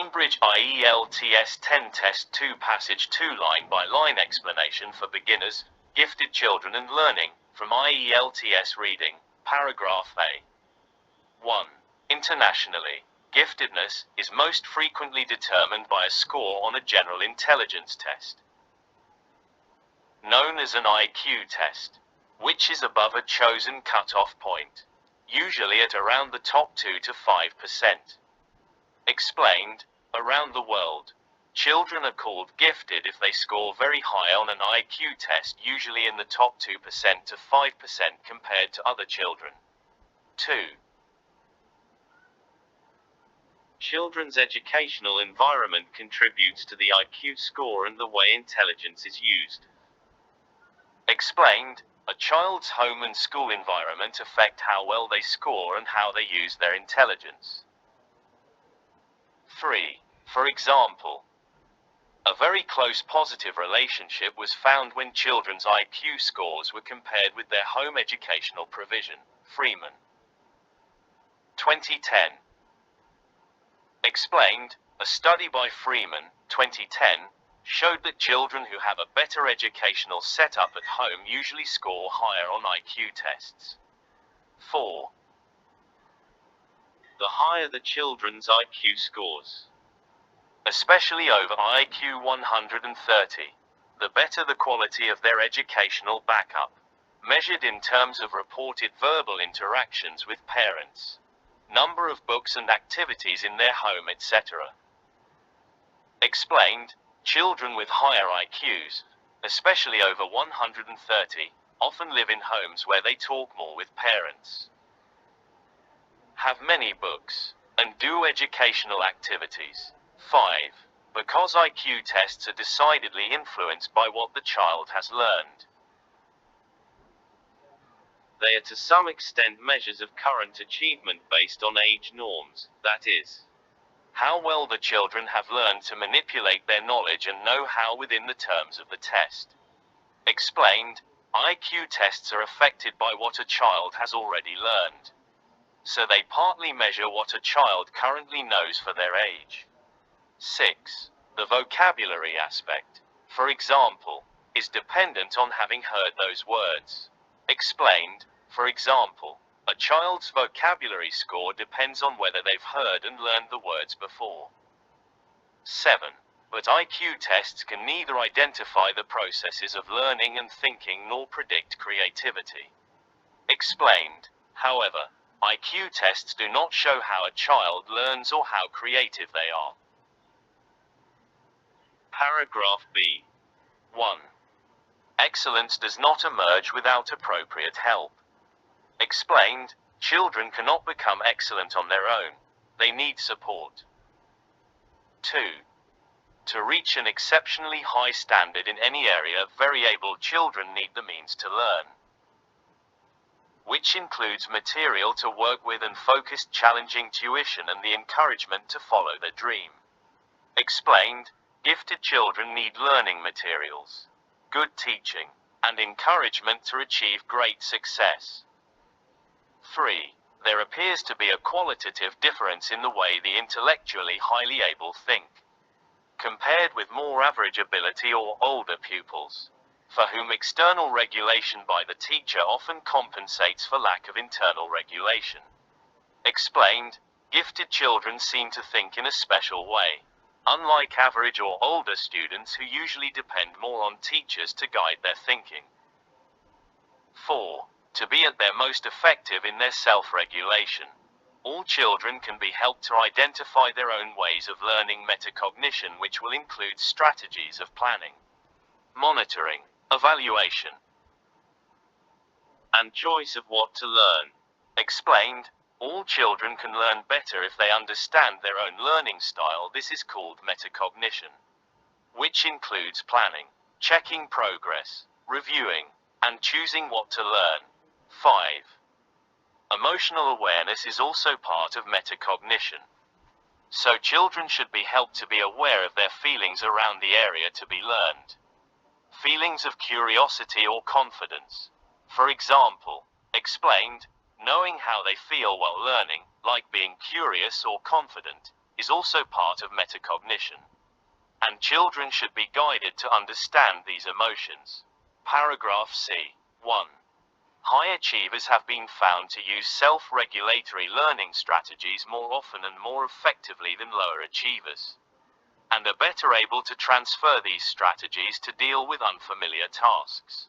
Cambridge IELTS 10 Test 2 Passage 2 line-by-line explanation for beginners, gifted children and learning, from IELTS Reading, Paragraph A. 1. Internationally, giftedness is most frequently determined by a score on a general intelligence test, known as an IQ test, which is above a chosen cut-off point, usually at around the top 2 to 5%. Explained, around the world, children are called gifted if they score very high on an IQ test, usually in the top 2% to 5% compared to other children. 2. Children's educational environment contributes to the IQ score and the way intelligence is used. Explained, a child's home and school environment affect how well they score and how they use their intelligence. 3. For example, a very close positive relationship was found when children's IQ scores were compared with their home educational provision. Freeman. 2010. Explained, a study by Freeman, 2010, showed that children who have a better educational setup at home usually score higher on IQ tests. 4. The higher the children's IQ scores, especially over IQ 130, the better the quality of their educational backup, measured in terms of reported verbal interactions with parents, number of books and activities in their home, etc. Explained, children with higher IQs, especially over 130, often live in homes where they talk more with parents, have many books, and do educational activities. 5. Because IQ tests are decidedly influenced by what the child has learned, they are to some extent measures of current achievement based on age norms, that is, how well the children have learned to manipulate their knowledge and know-how within the terms of the test. Explained, IQ tests are affected by what a child has already learned, so they partly measure what a child currently knows for their age. 6. The vocabulary aspect, for example, is dependent on having heard those words. Explained, for example, a child's vocabulary score depends on whether they've heard and learned the words before. 7. But IQ tests can neither identify the processes of learning and thinking nor predict creativity. Explained, however, IQ tests do not show how a child learns or how creative they are. Paragraph B. 1. Excellence does not emerge without appropriate help. Explained, children cannot become excellent on their own. They need support. 2. To reach an exceptionally high standard in any area, very able children need the means to learn, which includes material to work with and focused challenging tuition and the encouragement to follow their dream. Explained, gifted children need learning materials, good teaching, and encouragement to achieve great success. 3. There appears to be a qualitative difference in the way the intellectually highly able think, compared with more average ability or older pupils, for whom external regulation by the teacher often compensates for lack of internal regulation. Explained, gifted children seem to think in a special way, unlike average or older students who usually depend more on teachers to guide their thinking. 4. To be at their most effective in their self-regulation, all children can be helped to identify their own ways of learning metacognition, which will include strategies of planning, monitoring, evaluation, and choice of what to learn. Explained, all children can learn better if they understand their own learning style. This is called metacognition, which includes planning, checking progress, reviewing, and choosing what to learn. 5. Emotional awareness is also part of metacognition, so children should be helped to be aware of their feelings around the area to be learned. Feelings of curiosity or confidence, for example. Explained, knowing how they feel while learning, like being curious or confident, is also part of metacognition. And children should be guided to understand these emotions. Paragraph C. 1. High achievers have been found to use self-regulatory learning strategies more often and more effectively than lower achievers, and are better able to transfer these strategies to deal with unfamiliar tasks.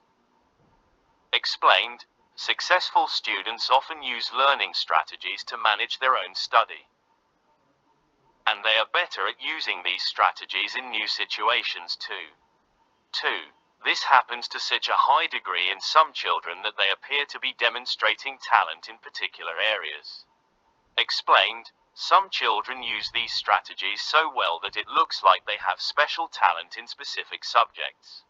Explained, successful students often use learning strategies to manage their own study, and they are better at using these strategies in new situations too. 2. This happens to such a high degree in some children that they appear to be demonstrating talent in particular areas. Explained, some children use these strategies so well that it looks like they have special talent in specific subjects.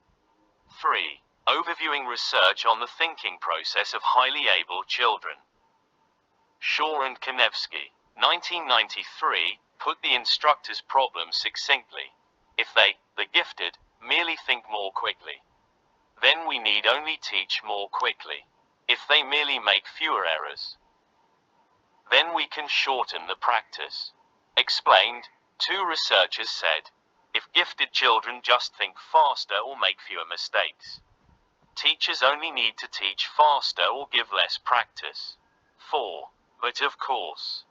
3. Overviewing research on the thinking process of highly able children. Shaw and Konevsky, 1993, put the instructor's problem succinctly. If they, the gifted, merely think more quickly, then we need only teach more quickly. If they merely make fewer errors, then we can shorten the practice. Explained, two researchers said, if gifted children just think faster or make fewer mistakes, teachers only need to teach faster or give less practice. 4. But of course,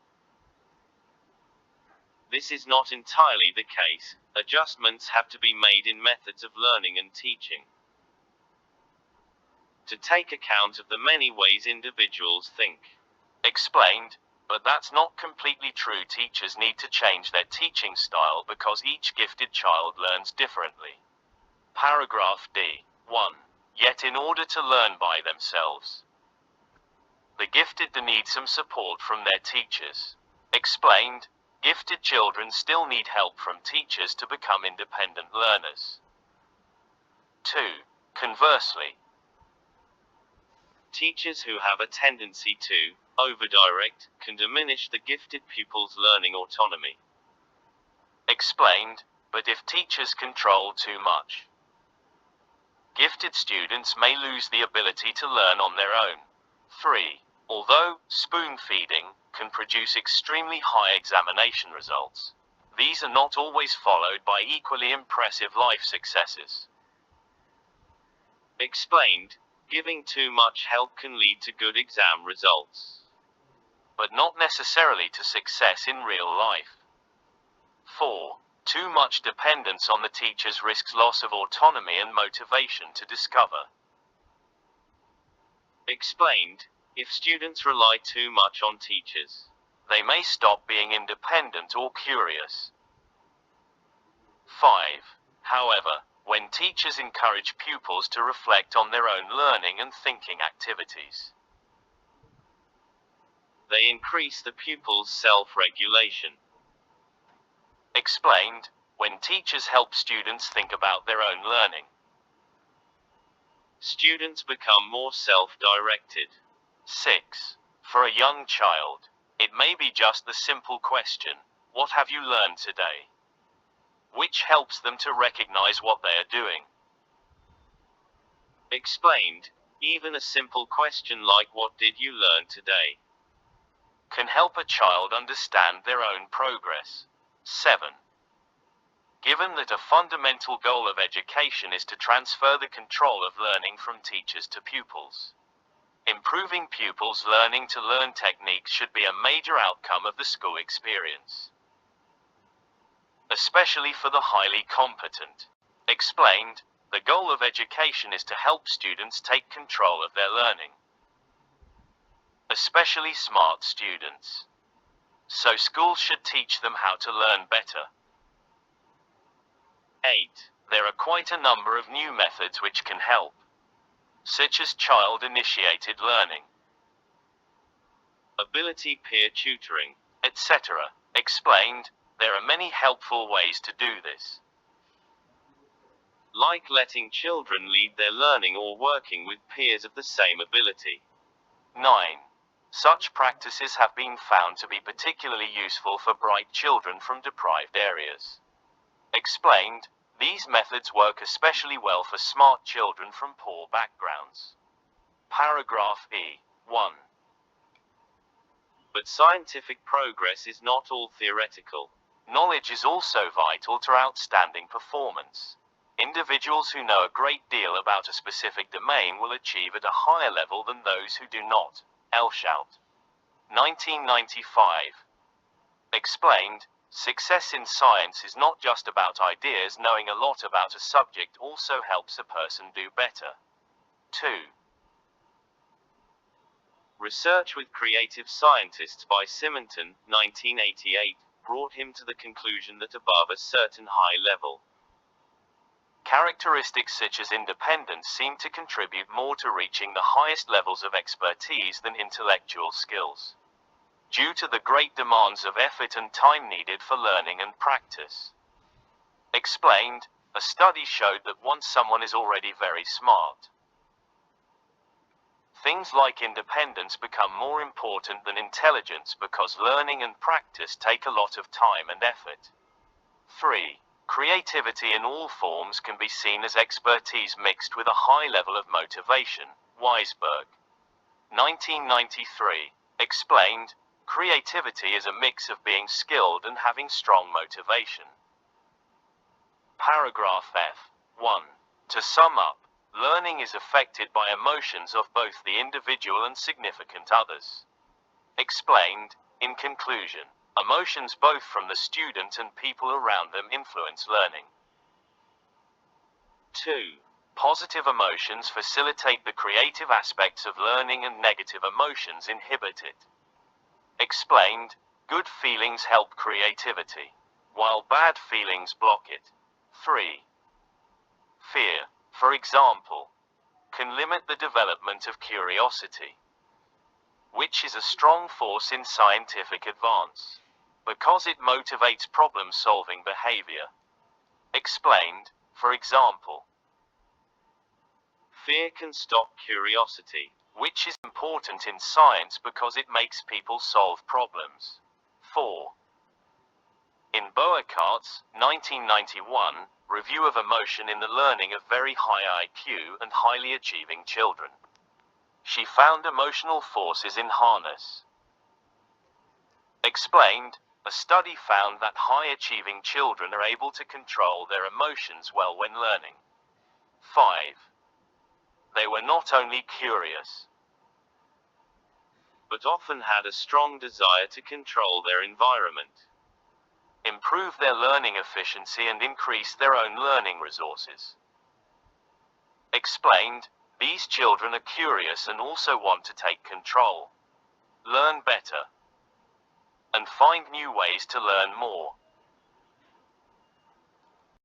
this is not entirely the case. Adjustments have to be made in methods of learning and teaching to take account of the many ways individuals think. Explained, but that's not completely true. Teachers need to change their teaching style because each gifted child learns differently. Paragraph D. 1. Yet in order to learn by themselves, the gifted need some support from their teachers. Explained, gifted children still need help from teachers to become independent learners. 2. Conversely, teachers who have a tendency to overdirect can diminish the gifted pupil's learning autonomy. Explained, but if teachers control too much, gifted students may lose the ability to learn on their own. 3. Although spoon-feeding can produce extremely high examination results, these are not always followed by equally impressive life successes. Explained, giving too much help can lead to good exam results, but not necessarily to success in real life. 4. Too much dependence on the teachers risks loss of autonomy and motivation to discover. Explained, if students rely too much on teachers, they may stop being independent or curious. 5. However, when teachers encourage pupils to reflect on their own learning and thinking activities, they increase the pupil's self-regulation. Explained, when teachers help students think about their own learning, students become more self-directed. 6. For a young child, it may be just the simple question, what have you learned today? Which helps them to recognize what they are doing. Explained, even a simple question like what did you learn today can help a child understand their own progress. 7. Given that a fundamental goal of education is to transfer the control of learning from teachers to pupils, improving pupils' learning to learn techniques should be a major outcome of the school experience, especially for the highly competent. Explained, the goal of education is to help students take control of their learning, especially smart students. So schools should teach them how to learn better. 8. There are quite a number of new methods which can help, such as child-initiated learning, ability peer tutoring, etc. Explained, there are many helpful ways to do this, like letting children lead their learning or working with peers of the same ability. 9. Such practices have been found to be particularly useful for bright children from deprived areas. Explained, these methods work especially well for smart children from poor backgrounds. Paragraph E. 1. But scientific progress is not all theoretical. Knowledge is also vital to outstanding performance. Individuals who know a great deal about a specific domain will achieve at a higher level than those who do not. Elshout. 1995. Explained, success in science is not just about ideas. Knowing a lot about a subject also helps a person do better. 2. Research with Creative Scientists by Simonton, 1988, brought him to the conclusion that above a certain high level, characteristics such as independence seem to contribute more to reaching the highest levels of expertise than intellectual skills, due to the great demands of effort and time needed for learning and practice. Explained, a study showed that once someone is already very smart, things like independence become more important than intelligence because learning and practice take a lot of time and effort. 3. Creativity in all forms can be seen as expertise mixed with a high level of motivation. Weisberg. 1993. Explained, creativity is a mix of being skilled and having strong motivation. Paragraph F. 1. To sum up, learning is affected by emotions of both the individual and significant others. Explained, in conclusion, emotions both from the student and people around them influence learning. 2. Positive emotions facilitate the creative aspects of learning and negative emotions inhibit it. Explained, good feelings help creativity, while bad feelings block it. 3. Fear, for example, can limit the development of curiosity, which is a strong force in scientific advance, because it motivates problem-solving behavior. Explained, for example, fear can stop curiosity, which is important in science because it makes people solve problems. 4. In Boerkaart's 1991 review of emotion in the learning of very high IQ and highly achieving children, she found emotional forces in harness. Explained, a study found that high-achieving children are able to control their emotions well when learning. 5. They were not only curious, but often had a strong desire to control their environment, improve their learning efficiency and increase their own learning resources. Explained, these children are curious and also want to take control, learn better, and find new ways to learn more.